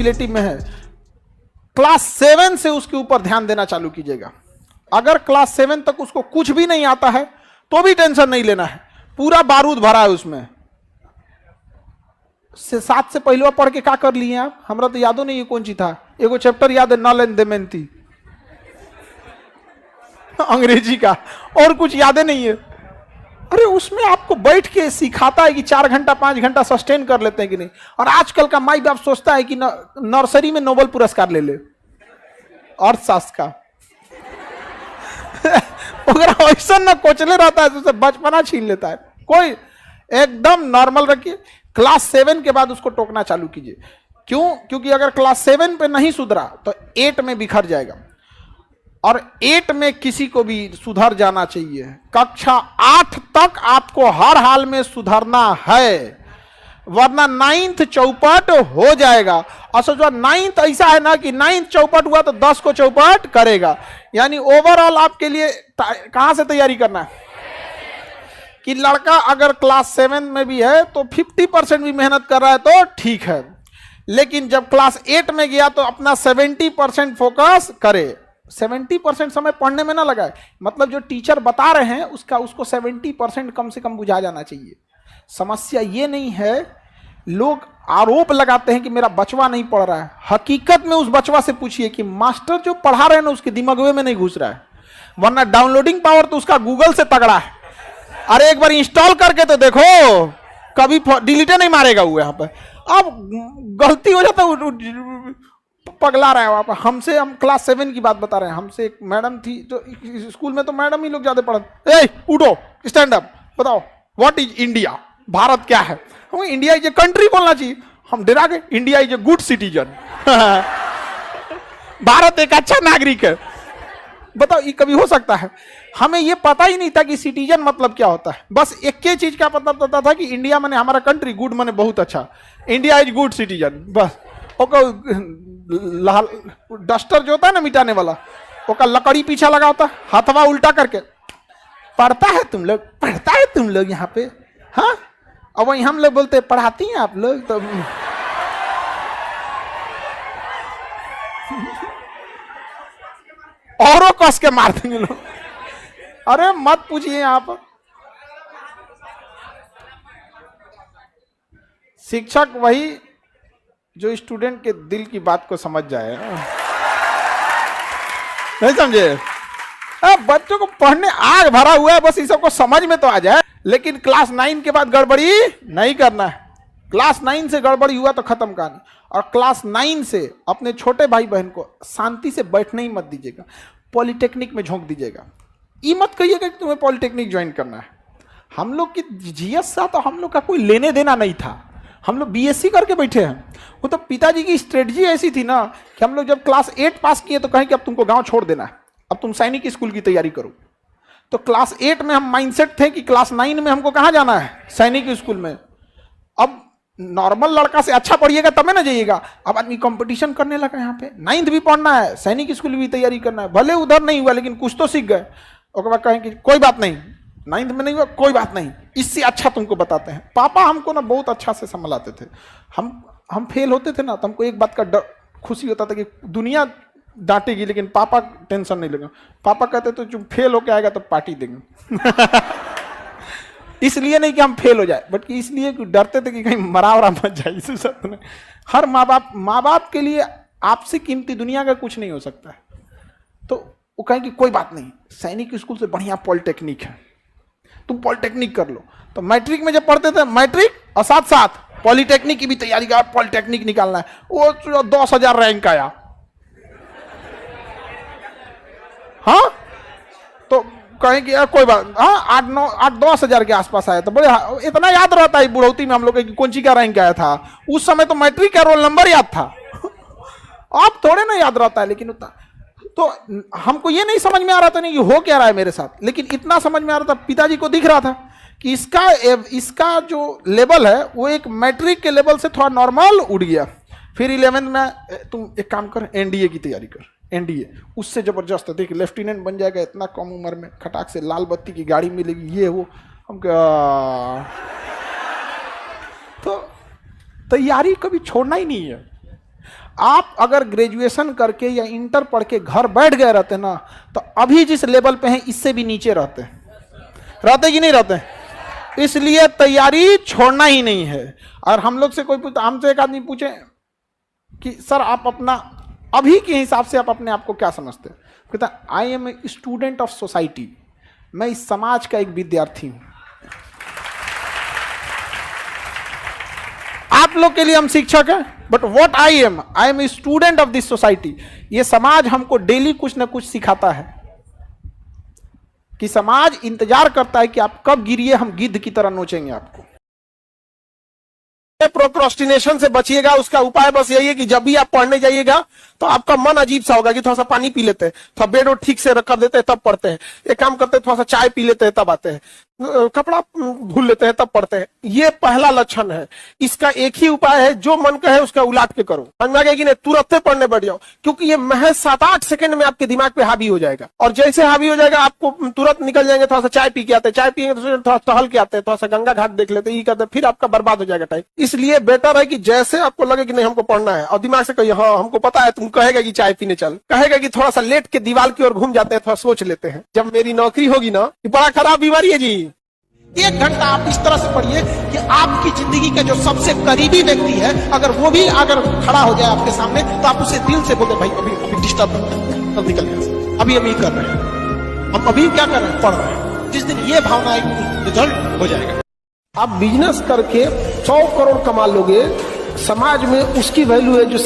Relative में है, class 7 से उसके ऊपर ध्यान देना चालू कीजिएगा। अगर क्लास 7 तक उसको कुछ भी नहीं आता है तो भी टेंशन नहीं लेना है, पूरा बारूद भरा है उसमें। 7 से पहले पढ़ के क्या कर लिए आप? हमरा तो यादो नहीं है कौन सी था, एगो चैप्टर याद है, नल एंड दमयंती अंग्रेजी का, और कुछ याद नहीं है। अरे उसमें आपको बैठ के सिखाता है कि 4 घंटा 5 घंटा सस्टेन कर लेते हैं कि नहीं। और आजकल का माई बाप सोचता है कि नर्सरी में नोबेल पुरस्कार ले ले अर्थशास्त्र का अगर ऐसा ना कोचले रहता है तो बचपना छीन लेता है। कोई एकदम नॉर्मल रखिए, क्लास 7 के बाद उसको टोकना चालू कीजिए। क्यों? क्योंकि अगर क्लास 7 पे नहीं सुधरा तो 8 में बिखर जाएगा, और 8 में किसी को भी सुधर जाना चाहिए। कक्षा 8 तक आपको हर हाल में सुधरना है, वरना 9th चौपट हो जाएगा। और सोचो 9th ऐसा है ना कि 9th चौपट हुआ तो 10 को चौपट करेगा। यानी ओवरऑल आपके लिए कहां से तैयारी करना है कि लड़का अगर क्लास 7 में भी है तो 50% भी मेहनत कर रहा है तो ठीक है, लेकिन जब क्लास 8 में गया तो अपना 70% फोकस करे। 70% समय पढ़ने में ना लगाए, मतलब जो टीचर बता रहे हैं उसको 70% कम से कम बुझा जाना चाहिए। समस्या ये नहीं है, लोग आरोप लगाते हैं कि मेरा बचवा नहीं पढ़ रहा है। हकीकत में उस बचवा से पूछिए कि मास्टर जो पढ़ा रहे हैं ना उसके दिमाग में नहीं घुस रहा है, वरना डाउनलोडिंग पावर तो उसका गूगल से तगड़ा है। अरे एक बार इंस्टॉल करके तो देखो, कभी डिलीटे नहीं मारेगा वो। यहाँ पर अब गलती हो जाता है, पगला रहा है वहां पर। हम क्लास 7 की बात बता रहे हैं। हमसे एक मैडम थी, तो स्कूल में तो मैडम ही लोग ज्यादा पढ़ते। ए उठो, स्टैंड अप, बताओ व्हाट इज इंडिया, भारत क्या है? हम इंडिया इज ए कंट्री बोलना चाहिए, हम डरा गए। India is a good citizen Bharat एक अच्छा नागरिक है। बताओ ये कभी हो सकता है? हमें ये पता ही नहीं था कि सिटीजन मतलब क्या होता है। बस एक ही चीज का पता था कि इंडिया माने हमारा कंट्री, गुड माने बहुत अच्छा, इंडिया इज गुड सिटीजन। बस लाल डस्टर जो होता है ना मिटाने वाला, ओका लकड़ी पीछा लगा होता, हाथवा उल्टा करके पढ़ता है तुम लोग यहाँ पे, हाँ? और वही हम लोग बोलते पढ़ाती हैं आप लोग, तो औरों कस के मार देंगे लोग। अरे मत पूछिए, यहाँ पर शिक्षक वही जो स्टूडेंट के दिल की बात को समझ जाए, नहीं समझे? बच्चों को पढ़ने आग भरा हुआ है, बस इस सबको समझ में तो आ जाए। लेकिन क्लास 9 के बाद गड़बड़ी नहीं करना है। क्लास 9 से गड़बड़ी हुआ तो खत्म कहानी। और क्लास 9 से अपने छोटे भाई बहन को शांति से बैठने ही मत दीजिएगा, पॉलिटेक्निक में झोंक दीजिएगा। ये मत कहिएगा कि तुम्हें पॉलिटेक्निक ज्वाइन करना है। हम लोग की जीएस सा तो हम लोग का कोई लेने देना नहीं था, हम लोग बीएससी करके बैठे हैं। वो तो पिताजी की स्ट्रेटजी ऐसी थी ना कि हम लोग जब क्लास 8 पास किए तो कहें कि अब तुमको गांव छोड़ देना है, अब तुम सैनिक स्कूल की तैयारी करो। तो क्लास 8 में हम माइंडसेट थे कि क्लास 9 में हमको कहाँ जाना है, सैनिक स्कूल में। अब नॉर्मल लड़का से अच्छा पढ़िएगा तब ना जाइएगा। अब आदमी कंपटीशन करने लगा, यहाँ पे 9th भी पढ़ना है, सैनिक स्कूल भी तैयारी करना है। भले उधर नहीं हुआ लेकिन कुछ तो सीख गए। उसके बाद कहें कि कोई बात नहीं, 9th में नहीं हुआ कोई बात नहीं, इससे अच्छा तुमको बताते हैं। पापा हमको ना बहुत अच्छा से संभलाते थे। हम फेल होते थे ना तो हमको एक बात का डर खुशी होता था कि दुनिया डांटेगी लेकिन पापा टेंशन नहीं लेगा। पापा कहते तो जो फेल होके आएगा तो पार्टी देंगे इसलिए नहीं कि हम फेल हो जाए, बट इसलिए कि डरते थे कि कहीं मरा वरा मत जाए। इस सब में हर माँ बाप के लिए आपसे कीमती दुनिया का कुछ नहीं हो सकता है। तो वो कहें कि कोई बात नहीं, सैनिक स्कूल से बढ़िया पॉलिटेक्निक है, तुम पॉलिटेक्निक कर लो। तो मैट्रिक में जब पढ़ते थे, मैट्रिक और साथ साथ पॉलिटेक्निक की भी तैयारी कर, पॉलिटेक्निक निकालना है। वो 10,000 रैंक आया, हाँ? तो कहें कि कोई बात, हाँ 8-10,000 के आसपास आया। तो बड़े इतना याद रहता है बुढ़ौती में हम लोग कि कौन सी का रैंक आया था। उस समय तो मैट्रिक का रोल नंबर याद था अब थोड़े ना याद रहता है, लेकिन उतना तो हमको ये नहीं समझ में आ रहा था नहीं कि हो क्या रहा है मेरे साथ, लेकिन इतना समझ में आ रहा था, पिताजी को दिख रहा था कि इसका जो लेवल है वो एक मैट्रिक के लेवल से थोड़ा नॉर्मल उड़ गया। फिर 11th में तुम एक काम कर, एनडीए की तैयारी कर। एनडीए उससे जबरदस्त, देख लेफ्टिनेंट बन जाएगा इतना कम उम्र में, खटाक से लाल बत्ती की गाड़ी मिलेगी, ये वो। हम तो तैयारी कभी छोड़ना ही नहीं है। आप अगर ग्रेजुएशन करके या इंटर पढ़ के घर बैठ गए रहते ना, तो अभी जिस लेवल पे हैं इससे भी नीचे रहते कि नहीं रहते। इसलिए तैयारी छोड़ना ही नहीं है। और हम लोग से कोई पूछता, हमसे एक आदमी पूछे कि सर आप अपना अभी के हिसाब से आप अपने आप को क्या समझते हैं, कहता I am a student of society, मैं इस समाज का एक विद्यार्थी हूं। आप लोग के लिए हम शिक्षक हैं, but what I am a student of this society. ये समाज हमको डेली कुछ ना कुछ सिखाता है कि समाज इंतजार करता है कि आप कब गिरिए, हम गिद्ध की तरह नोचेंगे आपको। प्रोक्रास्टिनेशन से बचिएगा, उसका उपाय बस यही है कि जब भी आप पढ़ने जाइएगा तो आपका मन अजीब सा होगा कि थोड़ा सा पानी पी लेते हैं, थोड़ा बेड और ठीक से कर देते हैं तब पढ़ते हैं, एक काम करते हैं थोड़ा सा चाय पी लेते हैं तब आते हैं, कपड़ा धुल लेते हैं तब पढ़ते हैं। ये पहला लक्षण है। इसका एक ही उपाय है, जो मन कहे उसका उलाट के करो। समझ में आ गया कि नहीं, तुरंत पढ़ने बैठ जाओ, क्योंकि ये महज 7-8 सेकंड में आपके दिमाग पे हावी हो जाएगा। और जैसे हावी हो जाएगा आपको तुरंत निकल जाएंगे, थोड़ा सा चाय पी के आते हैं, चाय पिएंगे तो थोड़ा टहल के आते हैं, थोड़ा सा गंगा घाट देख लेते हैं, ये करते, फिर आपका बर्बाद हो जाएगा टाइम। इसलिए बेटर है कि जैसे आपको लगे कि नहीं हमको पढ़ना है, और दिमाग से कहिए हाँ हमको पता है, तुम कहेगा कि चाय पीने चल, कहेगा कि थोड़ा सा लेट के दीवार की ओर घूम जाते हैं, थोड़ा सोच लेते हैं। जब मेरी नौकरी होगी ना, ये बड़ा खराब बीमारी है जी। 1 घंटा आप इस तरह से पढ़िए कि आपकी जिंदगी का जो सबसे करीबी व्यक्ति है, अगर वो भी अगर खड़ा हो जाए आपके सामने, तो आप उसे दिल से बोलते भाई अभी डिस्टर्ब तब निकल गया, अभी हम ये कर रहे हैं, हम अभी क्या कर रहे हैं, पढ़ रहे हैं। जिस दिन ये भावना रिजल्ट हो जाएगा, आप बिजनेस करके 100 करोड़ कमा लोगे, समाज में उसकी वैल्यू है जो